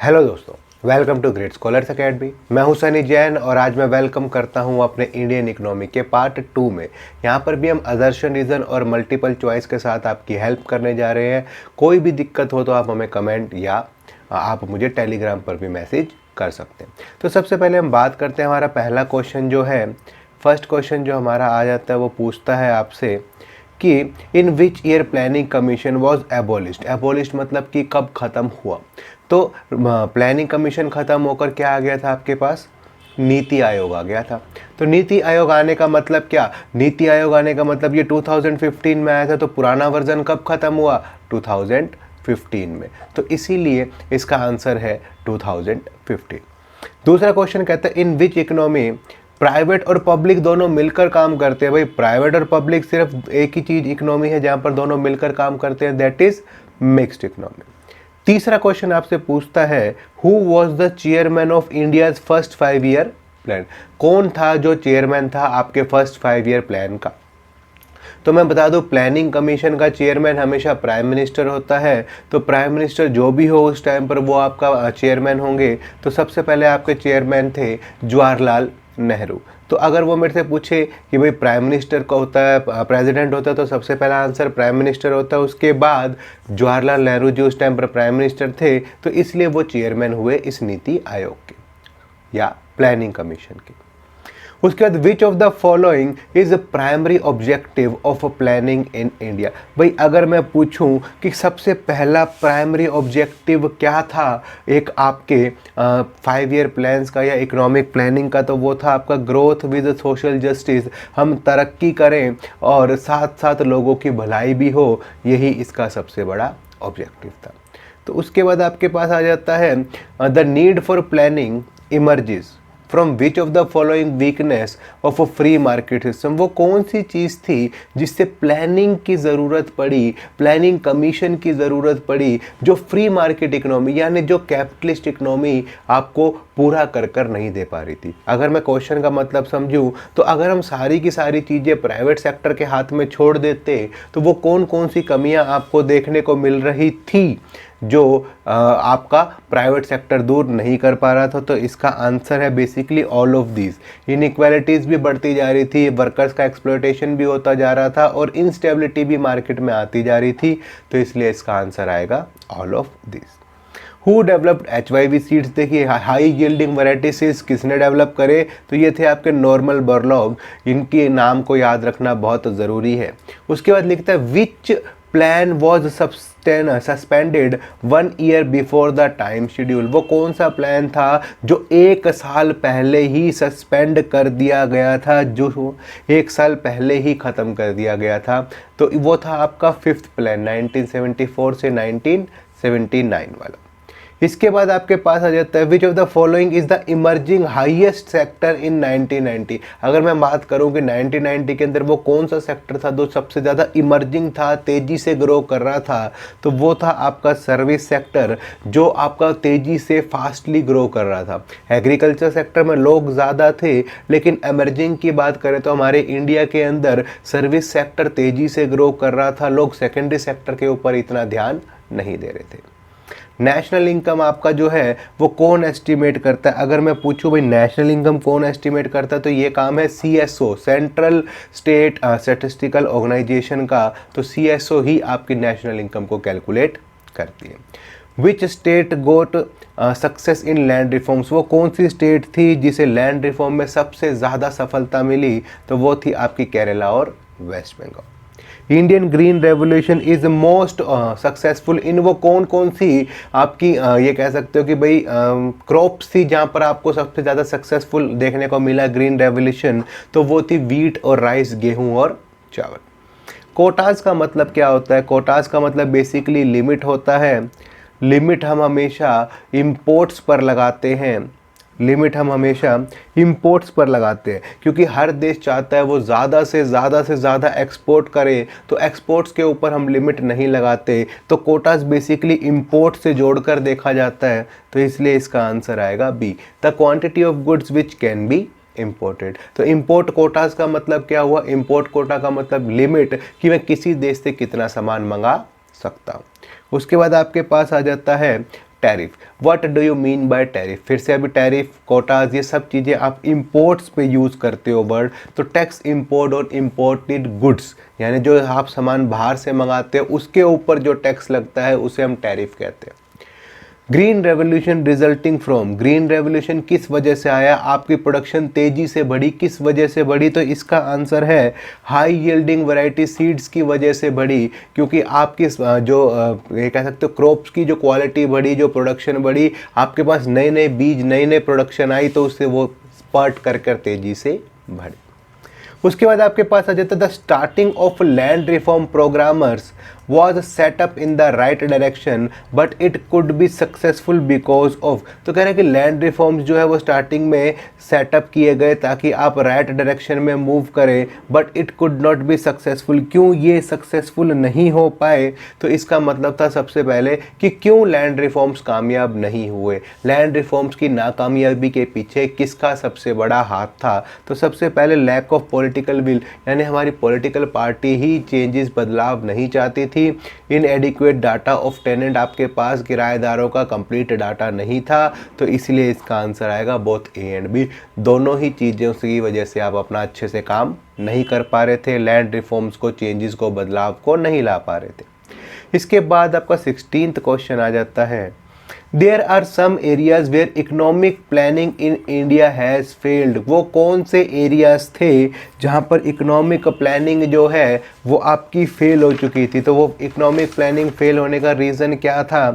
Hello दोस्तों, welcome to great scholars academy. मैं हूं सनी जैन और आज मैं वेलकम करता हूं अपने इंडियन इकोनॉमी के पार्ट 2 में। यहां पर भी हम असर्शन रीज़न और मल्टीपल चॉइस के साथ आपकी हेल्प करने जा रहे हैं। कोई भी दिक्कत हो तो आप हमें कमेंट या आप मुझे टेलीग्राम पर भी मैसेज कर सकते हैं। तो सबसे पहले हम बात करते हैं, हमारा पहला क्वेश्चन जो है, फर्स्ट क्वेश्चन जो हमारा आ जाता है वो पूछता है आपसे कि in which year planning commission was abolished. Abolished मतलब कि कब ख़त्म हुआ। तो प्लानिंग कमीशन ख़त्म होकर क्या आ गया था आपके पास, नीति आयोग आ गया था। तो नीति आयोग आने का मतलब क्या, नीति आयोग आने का मतलब ये 2015 में आया था। तो पुराना वर्जन कब ख़त्म हुआ, 2015 में। तो इसीलिए इसका आंसर है 2015। दूसरा क्वेश्चन कहता है इन विच इकोनॉमी प्राइवेट और पब्लिक दोनों मिलकर काम करते हैं। भाई प्राइवेट और पब्लिक सिर्फ एक ही चीज इकोनॉमी है जहां पर दोनों मिलकर काम करते हैं, दैट इज मिक्स्ड इकोनॉमी। तीसरा क्वेश्चन आपसे पूछता है who was the chairman of India's first 5 year plan. कौन था जो चेयरमैन था आपके फर्स्ट 5 ईयर प्लान का। तो मैं बता दूं, प्लानिंग कमीशन का चेयरमैन हमेशा प्राइम मिनिस्टर होता है। तो प्राइम मिनिस्टर जो भी हो उस टाइम पर वो आपका चेयरमैन होंगे। तो सबसे पहले आपके चेयरमैन थे जवाहरलाल नेहरू। तो अगर वो मेरे से पूछे कि भाई प्राइम मिनिस्टर का होता है, प्रेसिडेंट होता है, तो सबसे पहला आंसर प्राइम मिनिस्टर होता है। उसके बाद जवाहरलाल नेहरू जी उस टाइम पर प्राइम मिनिस्टर थे, तो इसलिए वो चेयरमैन हुए इस नीति आयोग के या प्लानिंग कमीशन के। उसके बाद विच of the following is primary objective of planning in India. भाई अगर मैं पूछूं कि सबसे पहला प्राइमरी ऑब्जेक्टिव क्या था एक आपके 5 ईयर प्लान्स का या इकोनॉमिक प्लानिंग का, तो वो था आपका ग्रोथ विद सोशल जस्टिस। हम तरक्की करें और साथ साथ लोगों की भलाई भी हो, यही इसका सबसे बड़ा ऑब्जेक्टिव था। तो उसके बाद आपके पास आ जाता है the need for planning emerges from which of the following weakness of a free market system. वो कौन सी चीज़ थी जिससे प्लानिंग की ज़रूरत पड़ी, प्लानिंग कमीशन की ज़रूरत पड़ी, जो फ्री मार्केट इकोनॉमी यानी जो कैपिटलिस्ट इकोनॉमी आपको पूरा कर नहीं दे पा रही थी। अगर मैं क्वेश्चन का मतलब समझूं तो अगर हम सारी की सारी चीज़ें प्राइवेट सेक्टर के हाथ में छोड़ देते तो वो कौन कौन सी कमियां आपको देखने को मिल रही थी जो आपका प्राइवेट सेक्टर दूर नहीं कर पा रहा था। तो इसका आंसर है basically all of these. Inequalities भी बढ़ती जा रही थी, वर्कर्स का एक्सप्लॉयटेशन भी होता जा रहा था और इनस्टेबिलिटी भी मार्केट में आती जा रही थी। तो इसलिए इसका आंसर आएगा all of this. Who developed HYV seeds. देखिए हाई यील्डिंग वैरायटी सीड्स किसने डेवलप करे, तो ये थे आपके नॉर्मल बोरलॉग। इनके नाम को याद रखना बहुत ज़रूरी है। उसके बाद लिखता है विच plan was suspended 1 year before the time schedule. वो कौन सा प्लान था जो 1 साल पहले ही सस्पेंड कर दिया गया था, जो 1 साल पहले ही ख़त्म कर दिया गया था। तो वो था आपका 5th प्लान 1974 से 1979 वाला। इसके बाद आपके पास आ जाता है विच of the following is the emerging highest sector in 1990। अगर मैं बात करूं कि 1990 के अंदर वो कौन सा सेक्टर था जो सबसे ज़्यादा इमर्जिंग था, तेज़ी से ग्रो कर रहा था, तो वो था आपका सर्विस सेक्टर, जो आपका तेज़ी से फास्टली ग्रो कर रहा था। एग्रीकल्चर सेक्टर में लोग ज़्यादा थे, लेकिन इमर्जिंग की बात करें तो हमारे इंडिया के अंदर सर्विस सेक्टर तेज़ी से ग्रो कर रहा था। लोग सेकेंडरी सेक्टर के ऊपर इतना ध्यान नहीं दे रहे थे। नेशनल इनकम आपका जो है वो कौन एस्टिमेट करता है। अगर मैं पूछूं भाई नेशनल इनकम कौन एस्टिमेट करता है, तो ये काम है CSO, central state statistical organisation का। तो CSO ही आपकी नेशनल इनकम को कैलकुलेट करती है। Which state got success in land reforms. वो कौन सी स्टेट थी जिसे लैंड रिफॉर्म में सबसे ज़्यादा सफलता मिली, तो वो थी आपकी केरला और West Bengal. Indian green revolution is most successful in. वो कौन कौन सी आपकी ये कह सकते हो कि भाई क्रॉप्स थी जहाँ पर आपको सबसे ज़्यादा सक्सेसफुल देखने को मिला ग्रीन रेवोल्यूशन, तो वो थी वीट और राइस, गेहूं और चावल। कोटाज का मतलब क्या होता है, कोटाज का मतलब बेसिकली लिमिट होता है। लिमिट हम हमेशा इम्पोर्ट्स पर लगाते हैं, लिमिट हम हमेशा इंपोर्ट्स पर लगाते हैं, क्योंकि हर देश चाहता है वो ज़्यादा से ज़्यादा एक्सपोर्ट करे। तो एक्सपोर्ट्स के ऊपर हम लिमिट नहीं लगाते। तो कोटास बेसिकली इंपोर्ट से जोड़कर देखा जाता है। तो इसलिए इसका आंसर आएगा B, the quantity of goods which can be imported. तो इम्पोर्ट कोटास का मतलब क्या हुआ, इम्पोर्ट कोटा का मतलब लिमिट कि मैं किसी देश से कितना सामान मंगा सकता हूँ। उसके बाद आपके पास आ जाता है tariff. What do you mean by tariff? फिर से अभी टैरिफ, कोटाज, ये सब चीज़ें आप इंपोर्ट्स पे यूज़ करते हो वर्ड, तो टैक्स इंपोर्ट और इम्पोर्टेड गुड्स, यानी जो आप सामान बाहर से मंगाते हो उसके ऊपर जो टैक्स लगता है उसे हम टैरिफ कहते हैं। Green revolution resulting from, green revolution किस वजह से आया? आपकी प्रोडक्शन तेजी से बढ़ी, किस वजह से बढ़ी? तो इसका आंसर है हाई यील्डिंग वैरायटी सीड्स की वजह से बढ़ी, क्योंकि आपकी जो ये कह सकते हो क्रॉप्स की जो क्वालिटी बढ़ी, जो प्रोडक्शन बढ़ी, आपके पास नए नए बीज, नई नई प्रोडक्शन आई, तो उससे वो स्पर्ट कर तेजी से बढ़ी। उसके बाद आपके पास आ जाता है the starting of land reform programmers was set up in the right direction but it could be successful because of, तो कह रहे हैं कि लैंड रिफॉर्म्स जो है वो स्टार्टिंग में सेटअप किए गए ताकि आप राइट डायरेक्शन में मूव करें, but it could not be successful. क्यों ये सक्सेसफुल नहीं हो पाए? तो इसका मतलब था सबसे पहले कि क्यों लैंड रिफॉर्म्स कामयाब नहीं हुए। लैंड रिफॉर्म्स की नाकामयाबी के पीछे किसका सबसे बड़ा हाथ था? तो सबसे पहले लैक ऑफ पॉलिटिकल विल, यानी हमारी पॉलिटिकल पार्टी ही चेंजेस, बदलाव नहीं चाहती थी। इनएडिक्वेट डाटा ऑफ टेनेंट, आपके पास किराएदारों का कंप्लीट डाटा नहीं था, तो इसलिए इसका आंसर आएगा बोथ ए एंड बी। दोनों ही चीज़ों की वजह से आप अपना अच्छे से काम नहीं कर पा रहे थे, लैंड रिफॉर्म्स को, चेंजेस को, बदलाव को नहीं ला पा रहे थे। इसके बाद आपका 16th क्वेश्चन आ जाता है, there are some areas where economic planning in India has failed. वो कौन से एरियाज थे जहाँ पर इकोनॉमिक प्लानिंग जो है वो आपकी फेल हो चुकी थी? तो वो इकोनॉमिक प्लानिंग फेल होने का रीज़न क्या था?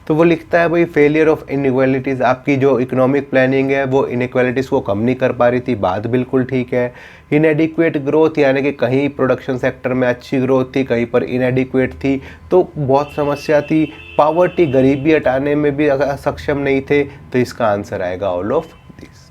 तो वो लिखता है भाई फेलियर ऑफ इनइक्वालिटीज़, आपकी जो इकोनॉमिक प्लानिंग है वो इनइक्वालिटीज़ को कम नहीं कर पा रही थी, बात बिल्कुल ठीक है। इनएडिक्वेट ग्रोथ, यानी कि कहीं प्रोडक्शन सेक्टर में अच्छी ग्रोथ थी, कहीं पर इनएडिक्वेट थी, तो बहुत समस्या थी। पावर्टी, गरीबी हटाने में भी अगर सक्षम नहीं थे, तो इसका आंसर आएगा ऑल ऑफ दिस।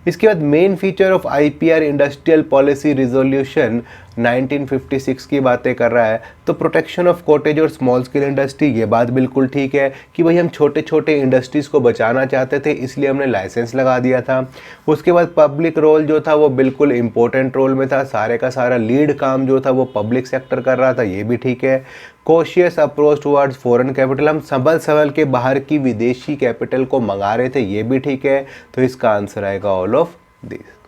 इसके बाद main feature of IPR industrial policy resolution 1956 की बातें कर रहा है, तो प्रोटेक्शन ऑफ कॉटेज और स्मॉल स्केल इंडस्ट्री, ये बात बिल्कुल ठीक है कि भाई हम छोटे छोटे इंडस्ट्रीज़ को बचाना चाहते थे, इसलिए हमने लाइसेंस लगा दिया था। उसके बाद पब्लिक रोल जो था वो बिल्कुल इंपॉर्टेंट रोल में था, सारे का सारा लीड काम जो था वो पब्लिक सेक्टर कर रहा था, ये भी ठीक है। Cautious approach towards foreign capital, हम संभल के बाहर की विदेशी कैपिटल को मंगा रहे थे, ये भी ठीक है, तो इसका आंसर आएगा all of this.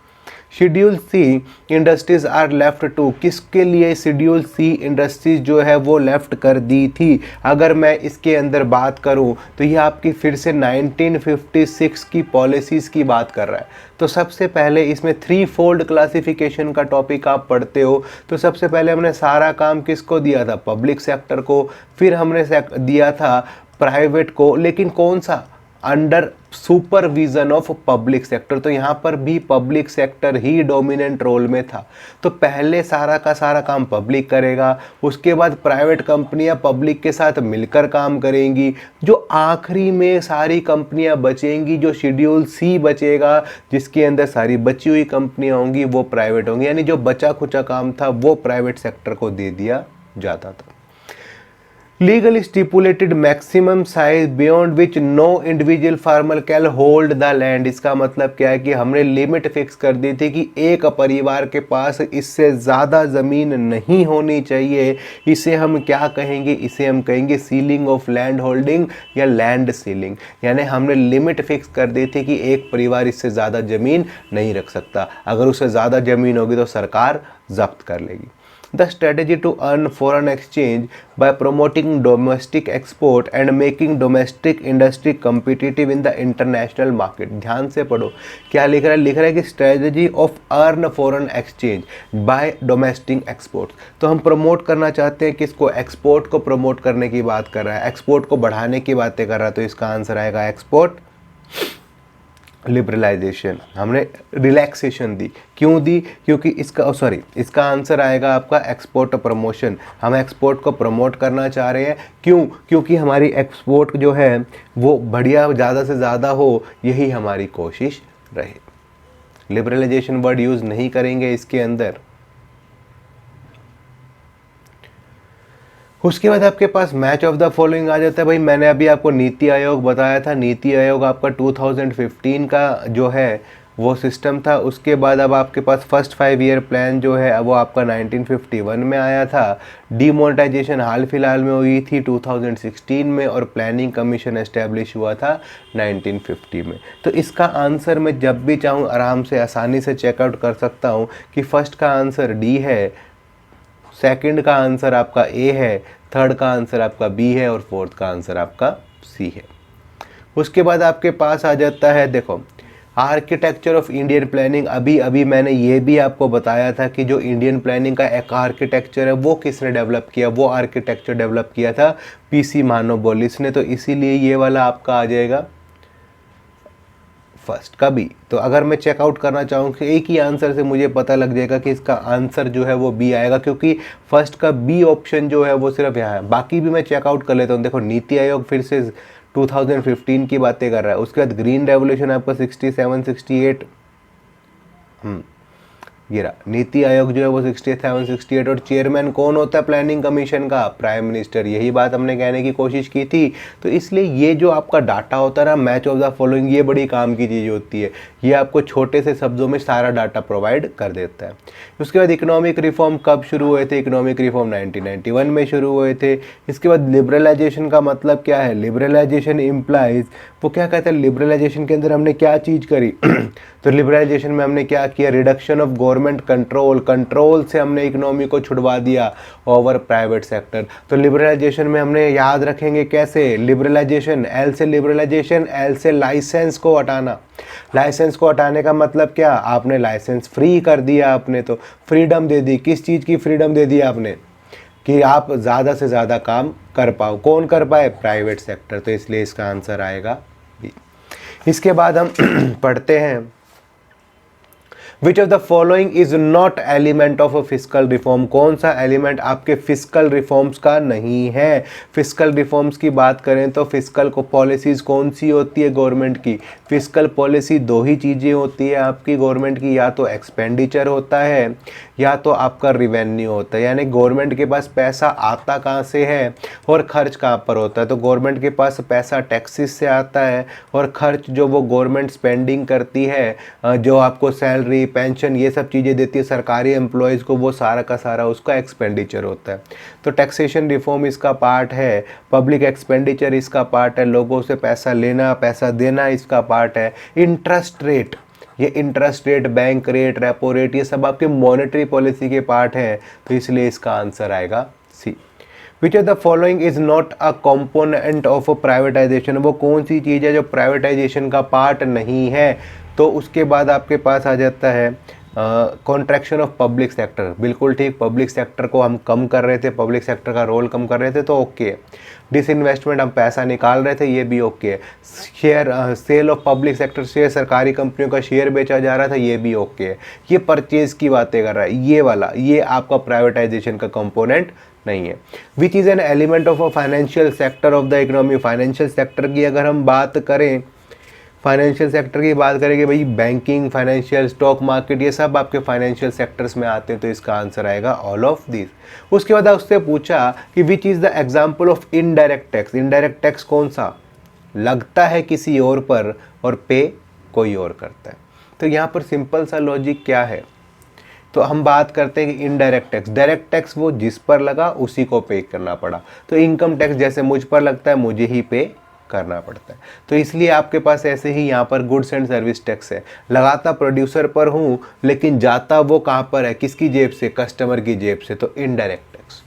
Schedule C industries are left to, किसके लिए शेड्यूल सी इंडस्ट्रीज जो है वो लेफ्ट कर दी थी? अगर मैं इसके अंदर बात करूं तो ये आपकी फिर से 1956 की पॉलिसीज़ की बात कर रहा है। तो सबसे पहले इसमें 3 फोल्ड क्लासिफिकेशन का टॉपिक आप पढ़ते हो, तो सबसे पहले हमने सारा काम किसको दिया था? पब्लिक सेक्टर को। फिर हमने दिया था प्राइवेट को, लेकिन कौन सा? Under supervision of public sector. तो यहाँ पर भी पब्लिक सेक्टर ही डोमिनेंट रोल में था। तो पहले सारा का सारा काम पब्लिक करेगा, उसके बाद प्राइवेट कंपनियां पब्लिक के साथ मिलकर काम करेंगी, जो आखिरी में सारी कंपनियां बचेंगी, जो शेड्यूल सी बचेगा जिसके अंदर सारी बची हुई कंपनियां होंगी वो प्राइवेट होंगी, यानी जो बचा खुचा काम था वो प्राइवेट सेक्टर को दे दिया जाता था। Legal stipulated maximum size beyond which no individual farmer can hold the land, इसका मतलब क्या है कि हमने लिमिट फिक्स कर दी थी कि एक परिवार के पास इससे ज़्यादा ज़मीन नहीं होनी चाहिए। इसे हम क्या कहेंगे? इसे हम कहेंगे सीलिंग ऑफ लैंड होल्डिंग या लैंड सीलिंग, यानी हमने लिमिट फिक्स कर दी थी कि एक परिवार इससे ज़्यादा ज़मीन नहीं रख सकता, अगर उससे ज़्यादा ज़मीन होगी तो सरकार जब्त कर लेगी। The strategy to earn foreign exchange by promoting domestic export and making domestic industry competitive in the international market। ध्यान से पढ़ो क्या लिख रहा है? लिख रहा है कि strategy of earn foreign exchange by domestic exports। तो हम प्रमोट करना चाहते हैं किसको? एक्सपोर्ट को प्रमोट करने की बात कर रहा है, एक्सपोर्ट को बढ़ाने की बातें कर रहा है, तो इसका आंसर आएगा एक्सपोर्ट लिबरलाइजेशन। हमने रिलैक्सेशन दी, क्यों दी? क्योंकि इसका आंसर आएगा आपका एक्सपोर्ट प्रमोशन। हम एक्सपोर्ट को प्रमोट करना चाह रहे हैं, क्यों? क्योंकि हमारी एक्सपोर्ट जो है वो बढ़िया, ज़्यादा से ज़्यादा हो, यही हमारी कोशिश रहे। लिबरलाइजेशन वर्ड यूज़ नहीं करेंगे इसके अंदर। उसके बाद आपके पास मैच ऑफ द फॉलोइंग आ जाता है। भाई मैंने अभी आपको नीति आयोग बताया था, नीति आयोग आपका 2015 का जो है वो सिस्टम था। उसके बाद अब आपके पास फर्स्ट 5 ईयर प्लान जो है वो आपका 1951 में आया था। डीमोनेटाइजेशन हाल फिलहाल में हुई थी 2016 में, और प्लानिंग कमीशन एस्टेब्लिश हुआ था 1950 में। तो इसका आंसर मैं जब भी चाहूँ आराम से आसानी से चेकआउट कर सकता हूँ कि फर्स्ट का आंसर डी है, सेकंड का आंसर आपका ए है, थर्ड का आंसर आपका बी है, और फोर्थ का आंसर आपका सी है। उसके बाद आपके पास आ जाता है, देखो, आर्किटेक्चर ऑफ इंडियन प्लानिंग। अभी अभी मैंने ये भी आपको बताया था कि जो इंडियन प्लानिंग का एक आर्किटेक्चर है वो किसने डेवलप किया, वो आर्किटेक्चर डेवलप किया था पीसी महानोबोलिस ने। तो इसीलिए ये वाला आपका आ जाएगा फर्स्ट का बी। तो अगर मैं चेकआउट करना चाहूँ कि एक ही आंसर से मुझे पता लग जाएगा कि इसका आंसर जो है वो बी आएगा, क्योंकि फर्स्ट का बी ऑप्शन जो है वो सिर्फ यहाँ है। बाकी भी मैं चेकआउट कर लेता हूँ। देखो, नीति आयोग फिर से 2015 की बातें कर रहा है। उसके बाद ग्रीन रेवोल्यूशन आपका 67 68, ये रहा नीति आयोग जो है वो 67 68। और चेयरमैन कौन होता है प्लानिंग कमीशन का? Prime minister. यही बात हमने कहने की कोशिश की थी। तो इसलिए ये जो आपका डाटा होता है ना, मैच ऑफ द फॉलोइंग, ये बड़ी काम की चीज़ होती है। ये आपको छोटे से शब्दों में सारा डाटा प्रोवाइड कर देता है। उसके बाद इकोनॉमिक रिफॉर्म कब शुरू हुए थे? इकोनॉमिक रिफॉर्म 1991 में शुरू हुए थे। इसके बाद लिबरलाइजेशन का मतलब क्या है? लिबरलाइजेशन इम्प्लाइज, वो क्या कहते हैं, लिबरलाइजेशन के अंदर हमने क्या चीज़ करी? तो लिबरलाइजेशन में हमने क्या किया? रिडक्शन ऑफ गवर्नमेंट कंट्रोल से हमने इकोनॉमी को छुड़वा दिया ओवर प्राइवेट सेक्टर। तो लिबरलाइजेशन में हमने याद रखेंगे कैसे? लिबरलाइजेशन, एल से लिबरलाइजेशन, एल से लाइसेंस को हटाना। लाइसेंस को हटाने का मतलब क्या? आपने लाइसेंस फ्री कर दिया, आपने तो फ्रीडम दे दी। किस चीज़ की फ्रीडम दे दी आपने? कि आप ज़्यादा से ज़्यादा काम कर पाओ। कौन कर पाए? Private sector. तो इसलिए इसका आंसर आएगा बी। इसके बाद हम पढ़ते हैं, विच of the following is not element of a fiscal reform. कौन सा एलिमेंट आपके फिस्कल रिफॉर्म्स का नहीं है? फिस्कल रिफॉर्म्स की बात करें तो फिस्कल को पॉलिसीज कौन सी होती है गवर्नमेंट की? फिस्कल पॉलिसी दो ही चीज़ें होती है आपकी गवर्नमेंट की, या तो एक्सपेंडिचर होता है या तो आपका रिवेन्यू होता है। यानी गवर्नमेंट के पास पैसा आता कहाँ से है और खर्च कहाँ पर होता है। तो गवर्नमेंट के पास पैसा टैक्सेस से आता है, और खर्च जो वो गवर्नमेंट स्पेंडिंग करती है, जो आपको सैलरी, पेंशन, ये सब चीज़ें देती है सरकारी एम्प्लॉयज़ को, वो सारा का सारा उसका एक्सपेंडिचर होता है। तो टैक्सेशन रिफॉर्म इसका पार्ट है, पब्लिक एक्सपेंडिचर इसका पार्ट है, लोगों से पैसा लेना पैसा देना इसका पार्ट है। इंटरेस्ट रेट, ये interest rate, bank rate, repo rate, ये सब आपके मॉनेटरी पॉलिसी के पार्ट हैं। तो इसलिए इसका आंसर आएगा C. Which of the following is not a component of privatization. वो कौन सी चीज़ है जो प्राइवेटाइजेशन का पार्ट नहीं है? तो उसके बाद आपके पास आ जाता है कॉन्ट्रैक्शन ऑफ पब्लिक सेक्टर। बिल्कुल ठीक, पब्लिक सेक्टर को हम कम कर रहे थे, पब्लिक सेक्टर का रोल कम कर रहे थे, तो ओके है। डिसइन्वेस्टमेंट, हम पैसा निकाल रहे थे, ये भी ओके है। Share, sale of public sector share, सरकारी कंपनियों का शेयर बेचा जा रहा था, ये भी ओके है। ये परचेज की बातें कर रहा है, ये वाला, ये आपका प्राइवेटाइजेशन का कंपोनेंट नहीं है। Which is an element of a financial sector of the economy. Financial sector की अगर हम बात करें, फाइनेंशियल सेक्टर की बात करेंगे भाई, बैंकिंग, फाइनेंशियल, स्टॉक मार्केट, ये सब आपके फाइनेंशियल सेक्टर्स में आते हैं। तो इसका आंसर आएगा ऑल ऑफ दिस। उसके बाद उससे पूछा कि which is the example of indirect tax. Indirect tax कौन सा? लगता है किसी और पर और पे कोई और करता है। तो यहाँ पर सिंपल सा लॉजिक क्या है? तो हम बात करते हैं कि इनडायरेक्ट टैक्स, डायरेक्ट टैक्स वो जिस पर लगा उसी को पे करना पड़ा। तो इनकम टैक्स जैसे मुझ पर लगता है मुझे ही पे करना पड़ता है। तो इसलिए आपके पास ऐसे ही यहाँ पर गुड्स एंड सर्विस टैक्स है, लगाता प्रोड्यूसर पर हूँ लेकिन जाता वो कहाँ पर है? किसकी जेब से? कस्टमर की जेब से। तो indirect tax.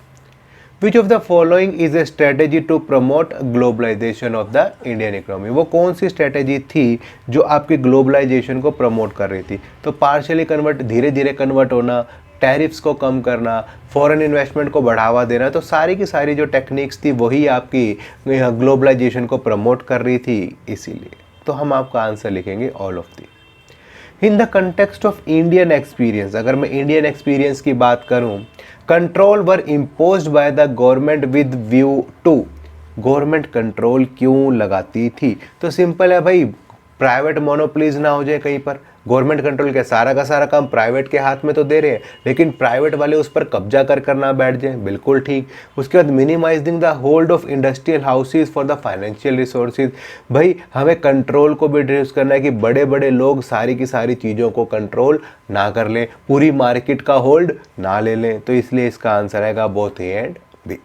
Which of the following is a strategy to promote globalisation of the Indian economy. वो कौन सी स्ट्रेटेजी थी जो आपकी ग्लोबलाइजेशन को प्रमोट कर रही थी? तो पार्शियली कन्वर्ट, धीरे धीरे कन्वर्ट होना, टैरिफ्स को कम करना, फॉरेन इन्वेस्टमेंट को बढ़ावा देना। तो सारी की सारी जो टेक्निक्स थी वही आपकी ग्लोबलाइजेशन को प्रमोट कर रही थी, इसीलिए। तो हम आपका आंसर लिखेंगे all of the. In the context of Indian experience, अगर मैं इंडियन एक्सपीरियंस की बात करूं, control were imposed by the government with view to. Government control क्यों लगाती थी? तो सिंपल है भाई, प्राइवेट मोनोपोलीज ना हो जाए कहीं पर। गवर्नमेंट कंट्रोल के सारा का सारा काम प्राइवेट के हाथ में तो दे रहे हैं, लेकिन प्राइवेट वाले उस पर कब्जा कर ना बैठ जाए, बिल्कुल ठीक। उसके बाद minimizing the hold of industrial houses for the financial resources. भाई हमें कंट्रोल को भी रिड्यूस करना है कि बड़े बड़े लोग सारी की सारी चीज़ों को कंट्रोल ना कर लें, पूरी मार्केट का होल्ड ना ले लें। तो इसलिए इसका आंसर आएगा both A and B.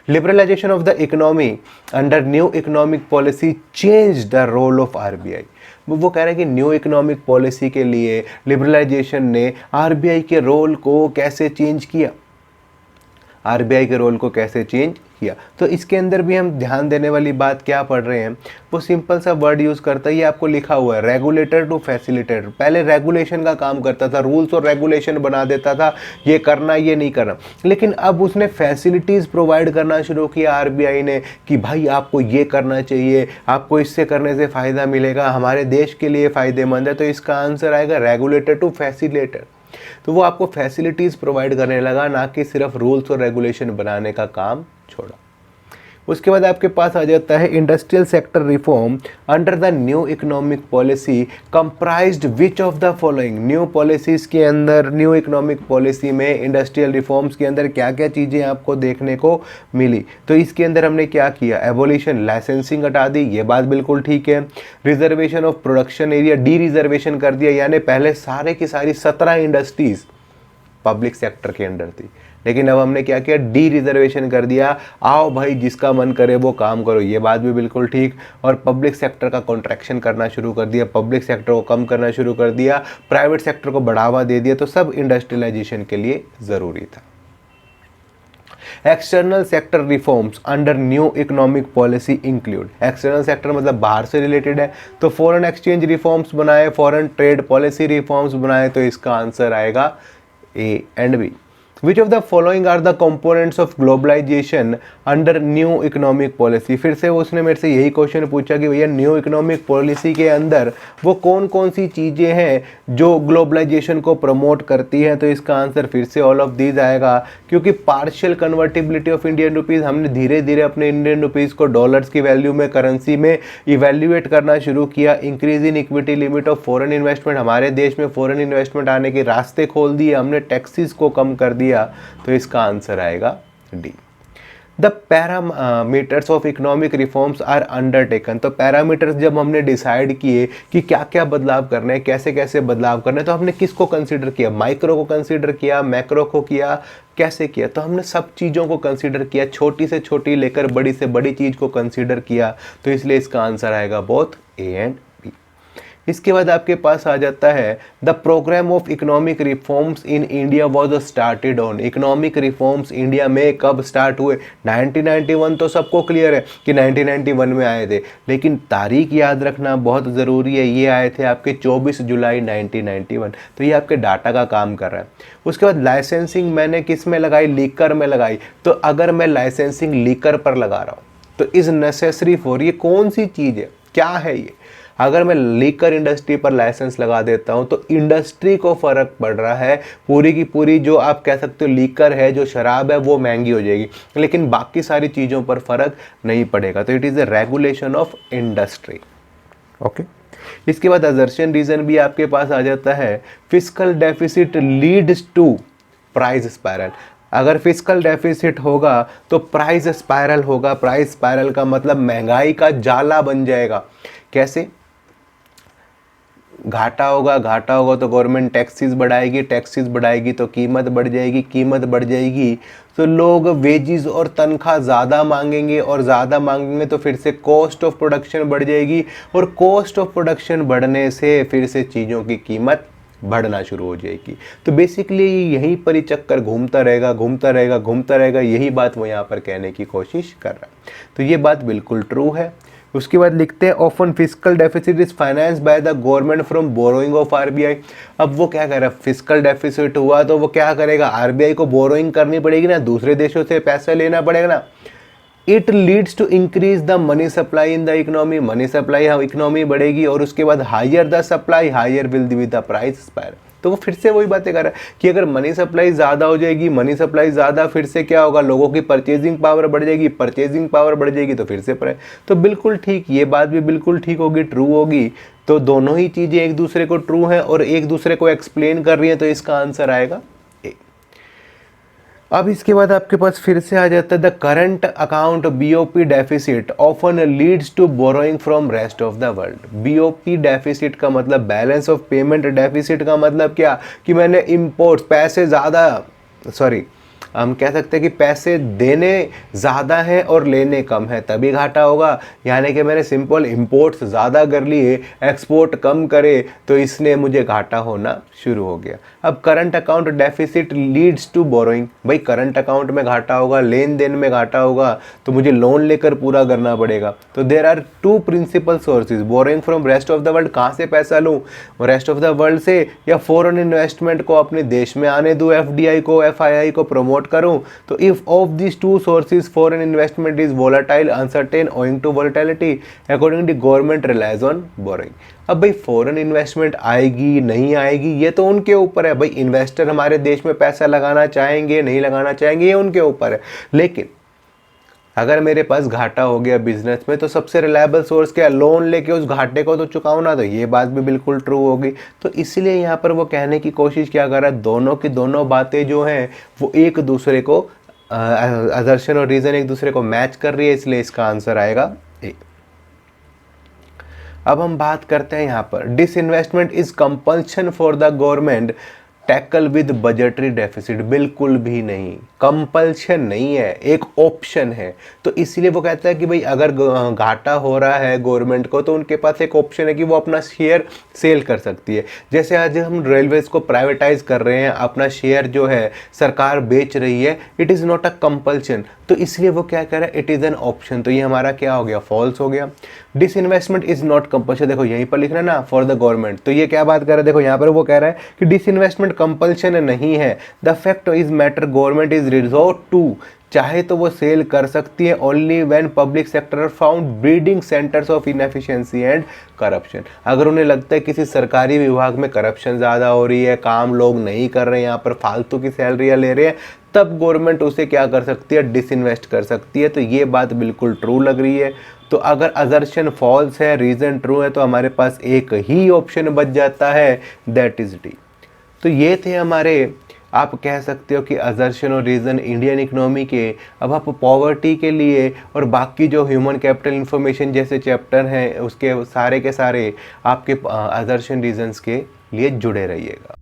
Liberalisation of the economy under new economic policy change the role of RBI. वो कह रहे हैं कि न्यू इकोनॉमिक पॉलिसी के लिए लिबरलाइजेशन ने आरबीआई के रोल को कैसे चेंज किया, आरबीआई के रोल को कैसे चेंज किया। तो इसके अंदर भी हम ध्यान देने वाली बात क्या पढ़ रहे हैं, वो सिंपल सा वर्ड यूज़ करता है, ये आपको लिखा हुआ है रेगुलेटर टू फैसिलिटेटर। पहले रेगुलेशन का काम करता था, रूल्स और रेगुलेशन बना देता था, ये करना ये नहीं करना, लेकिन अब उसने फैसिलिटीज़ प्रोवाइड करना शुरू किया आरबीआई ने कि भाई आपको ये करना चाहिए, आपको इससे करने से फ़ायदा मिलेगा, हमारे देश के लिए फ़ायदेमंद है। तो इसका आंसर आएगा रेगुलेटर टू फैसिलिटेटर। तो वो आपको फैसिलिटीज़ प्रोवाइड करने लगा, ना कि सिर्फ रूल्स और रेगुलेशन बनाने का काम छोड़ा। उसके बाद आपके पास आ जाता है industrial sector reform under the new economic policy comprised which of the following. New policies के अंदर, न्यू इकोनॉमिक पॉलिसी में इंडस्ट्रियल रिफॉर्म्स के अंदर क्या क्या चीज़ें आपको देखने को मिली। तो इसके अंदर हमने क्या किया, एबोलिशन, लाइसेंसिंग हटा दी, ये बात बिल्कुल ठीक है। Reservation of production area, D reservation कर दिया, यानी पहले सारे की सारी 17 इंडस्ट्रीज़ पब्लिक सेक्टर के अंडर थी, लेकिन अब हमने क्या किया, डी रिजर्वेशन कर दिया, आओ भाई जिसका मन करे वो काम करो, ये बात भी बिल्कुल ठीक। और पब्लिक सेक्टर का कॉन्ट्रैक्शन करना शुरू कर दिया, पब्लिक सेक्टर को कम करना शुरू कर दिया, प्राइवेट सेक्टर को बढ़ावा दे दिया। तो सब इंडस्ट्रियलाइजेशन के लिए ज़रूरी था। External sector reforms under new economic policy include, external sector मतलब बाहर से रिलेटेड है, तो फॉरेन एक्सचेंज रिफॉर्म्स बनाए, फॉरेन ट्रेड पॉलिसी रिफॉर्म्स बनाए। तो इसका आंसर आएगा A and B. Which of the following are the components of globalization under new economic policy? फिर से उसने मेरे से यही क्वेश्चन पूछा कि भैया न्यू इकोनॉमिक पॉलिसी के अंदर वो कौन कौन सी चीज़ें हैं जो ग्लोबलाइजेशन को प्रमोट करती हैं। तो इसका आंसर फिर से ऑल ऑफ दीज आएगा, क्योंकि partial convertibility of Indian rupees, हमने धीरे धीरे अपने इंडियन रुपीज़ को डॉलर्स की वैल्यू में, करेंसी में इवेल्यूएट करना शुरू किया। Increase in equity limit of foreign investment, हमारे देश में फॉरेन इन्वेस्टमेंट आने के रास्ते खोल दिए, हमने टैक्सेस को कम कर दिया। तो इसका आंसर आएगा D. The parameters of economic reforms are undertaken. तो पैरामीटर्स जब हमने डिसाइड किए कि क्या क्या बदलाव करने हैं, कैसे कैसे बदलाव करने हैं, तो हमने किसको कंसीडर किया, माइक्रो को कंसीडर किया, मैक्रो को किया, कैसे किया। तो हमने सब चीज़ों को कंसीडर किया, छोटी से छोटी लेकर बड़ी से बड़ी चीज़ को कंसीडर किया। तो इसलिए इसका आंसर आएगा बोथ ए एंड बी। इसके बाद आपके पास आ जाता है the programme of economic reforms in India was started on. Economic reforms India में कब स्टार्ट हुए, 1991 तो सबको क्लियर है कि 1991 में आए थे, लेकिन तारीख याद रखना बहुत ज़रूरी है। ये आए थे आपके 24 जुलाई 1991। तो ये आपके डाटा का काम कर रहा है। उसके बाद लाइसेंसिंग मैंने किस में लगाई, लीकर में लगाई। तो अगर मैं लाइसेंसिंग लीकर पर लगा रहा हूँ तो इज़ नेसेसरी फॉर, ये कौन सी चीज़ है, क्या है ये। अगर मैं लीकर इंडस्ट्री पर लाइसेंस लगा देता हूं तो इंडस्ट्री को फ़र्क पड़ रहा है, पूरी की पूरी जो आप कह सकते हो लीकर है, जो शराब है, वो महंगी हो जाएगी, लेकिन बाकी सारी चीज़ों पर फ़र्क नहीं पड़ेगा। तो it is a regulation of industry. Okay. इसके बाद अजर्शन रीज़न भी आपके पास आ जाता है, fiscal deficit leads to price spiral. अगर फिस्कल डेफिसिट होगा तो प्राइस स्पायरल होगा। प्राइस स्पायरल का मतलब महंगाई का जाला बन जाएगा। कैसे, घाटा होगा, घाटा होगा तो गवर्नमेंट टैक्सेस बढ़ाएगी, टैक्सेस बढ़ाएगी तो कीमत बढ़ जाएगी, कीमत बढ़ जाएगी तो लोग वेजेस और तनख्वाह ज़्यादा मांगेंगे, और ज़्यादा मांगेंगे तो फिर से कॉस्ट ऑफ प्रोडक्शन बढ़ जाएगी, और कॉस्ट ऑफ प्रोडक्शन बढ़ने से फिर से चीज़ों की कीमत बढ़ना शुरू हो जाएगी। तो बेसिकली यहीं पर ही चक्कर घूमता रहेगा, घूमता रहेगा, घूमता रहेगा। यही बात वो यहाँ पर कहने की कोशिश कर रहा है। तो ये बात बिल्कुल ट्रू है। उसके बाद लिखते हैं often fiscal deficit is finance by the government from borrowing of RBI. अब वो क्या कर रहा है, फिस्कल डेफिसिट हुआ तो वो क्या करेगा, आरबीआई को बोरोइंग करनी पड़ेगी ना, दूसरे देशों से पैसा लेना पड़ेगा ना। It leads to increase the money supply in the economy. Money supply, हाँ, इकोनॉमी बढ़ेगी, और उसके बाद higher the supply, higher will be the price spiral. तो वो फिर से वही बातें कर रहा है कि अगर मनी सप्लाई ज़्यादा हो जाएगी, मनी सप्लाई ज़्यादा, फिर से क्या होगा, लोगों की परचेजिंग पावर बढ़ जाएगी, परचेजिंग पावर बढ़ जाएगी तो फिर से प्राइस। तो बिल्कुल ठीक, ये बात भी बिल्कुल ठीक होगी, ट्रू होगी। तो दोनों ही चीज़ें एक दूसरे को ट्रू हैं और एक दूसरे को एक्सप्लेन कर रही हैं, तो इसका आंसर आएगा ए। अब इसके बाद आपके पास फिर से आ जाता है the current account BOP deficit often leads to borrowing from rest of the world. BOP deficit का मतलब बैलेंस ऑफ पेमेंट डेफिसिट का मतलब क्या, कि मैंने इम्पोर्ट पैसे ज़्यादा, सॉरी हम कह सकते हैं कि पैसे देने ज़्यादा हैं और लेने कम है, तभी घाटा होगा। यानी कि मैंने सिंपल इंपोर्ट्स ज़्यादा कर लिए, एक्सपोर्ट कम करे, तो इसलिए मुझे घाटा होना शुरू हो गया। अब current account deficit leads to borrowing, भाई करंट अकाउंट में घाटा होगा, लेन देन में घाटा होगा, तो मुझे लोन लेकर पूरा करना पड़ेगा। तो there are two principal sources, borrowing from rest of the world, कहाँ से पैसा लूँ, रेस्ट ऑफ द वर्ल्ड से, या फॉरेन इन्वेस्टमेंट को अपने देश में आने दूँ, एफडीआई को, एफआईआई को प्रमोट करूं। तो if of this two sources foreign investment is volatile uncertain owing to volatility according to government relies on borrowing. अब भाई फॉरेन इन्वेस्टमेंट आएगी नहीं आएगी ये तो उनके ऊपर है, भाई इन्वेस्टर हमारे देश में पैसा लगाना चाहेंगे नहीं लगाना चाहेंगे ये उनके ऊपर है। लेकिन अगर मेरे पास घाटा हो गया बिजनेस में, तो सबसे रिलायबल सोर्स क्या, लोन लेके उस घाटे को तो चुकाओ ना। तो ये बात भी बिल्कुल ट्रू होगी। तो इसलिए यहाँ पर वो कहने की कोशिश क्या कर रहा है, दोनों की दोनों बातें जो हैं वो एक दूसरे को असर्शन और रीज़न एक दूसरे को मैच कर रही है, इसलिए इसका आंसर आएगा ए। अब हम बात करते हैं यहाँ पर disinvestment is compulsion for the government tackle with budgetary deficit. बिल्कुल भी नहीं, कंपल्शन नहीं है, एक ऑप्शन है। तो इसलिए वो कहता है कि भाई अगर घाटा हो रहा है गवर्नमेंट को, तो उनके पास एक ऑप्शन है कि वो अपना शेयर सेल कर सकती है। जैसे आज हम रेलवेज को प्राइवेटाइज कर रहे हैं, अपना शेयर जो है सरकार बेच रही है, it is not a compulsion. तो इसलिए वो क्या कह रहा है, इट इज़ एन ऑप्शन। तो ये हमारा क्या हो गया, फॉल्स हो गया। डिसइन्वेस्टमेंट इज नॉट कंपल्शन, देखो यहीं पर लिखना ना, फॉर द गवर्नमेंट। तो ये क्या बात कर रहा है, देखो यहाँ पर वो कह रहा है कि डिसइन्वेस्टमेंट कंपल्शन नहीं है। The fact is matter government is resort to, चाहे तो वो सेल कर सकती है only when public sector are found breeding centres of inefficiency and corruption. अगर उन्हें लगता है किसी सरकारी विभाग में करप्शन ज़्यादा हो रही है, काम लोग नहीं कर रहे हैं, यहाँ पर फालतू की सैलरियाँ ले रहे हैं, तब गवर्नमेंट उसे क्या कर सकती है, डिसइन्वेस्ट कर सकती है। तो ये बात बिल्कुल ट्रू लग रही है। तो अगर असर्शन फॉल्स है, रीज़न ट्रू है, तो हमारे पास एक ही ऑप्शन बच जाता है, दैट इज़ डी। तो ये थे हमारे, आप कह सकते हो कि असर्शन और रीज़न इंडियन इकोनॉमी के। अब आप पॉवर्टी के लिए और बाकी जो ह्यूमन कैपिटल इंफॉर्मेशन जैसे चैप्टर हैं उसके सारे के सारे आपके असर्शन रीजन्स के लिए जुड़े रहिएगा।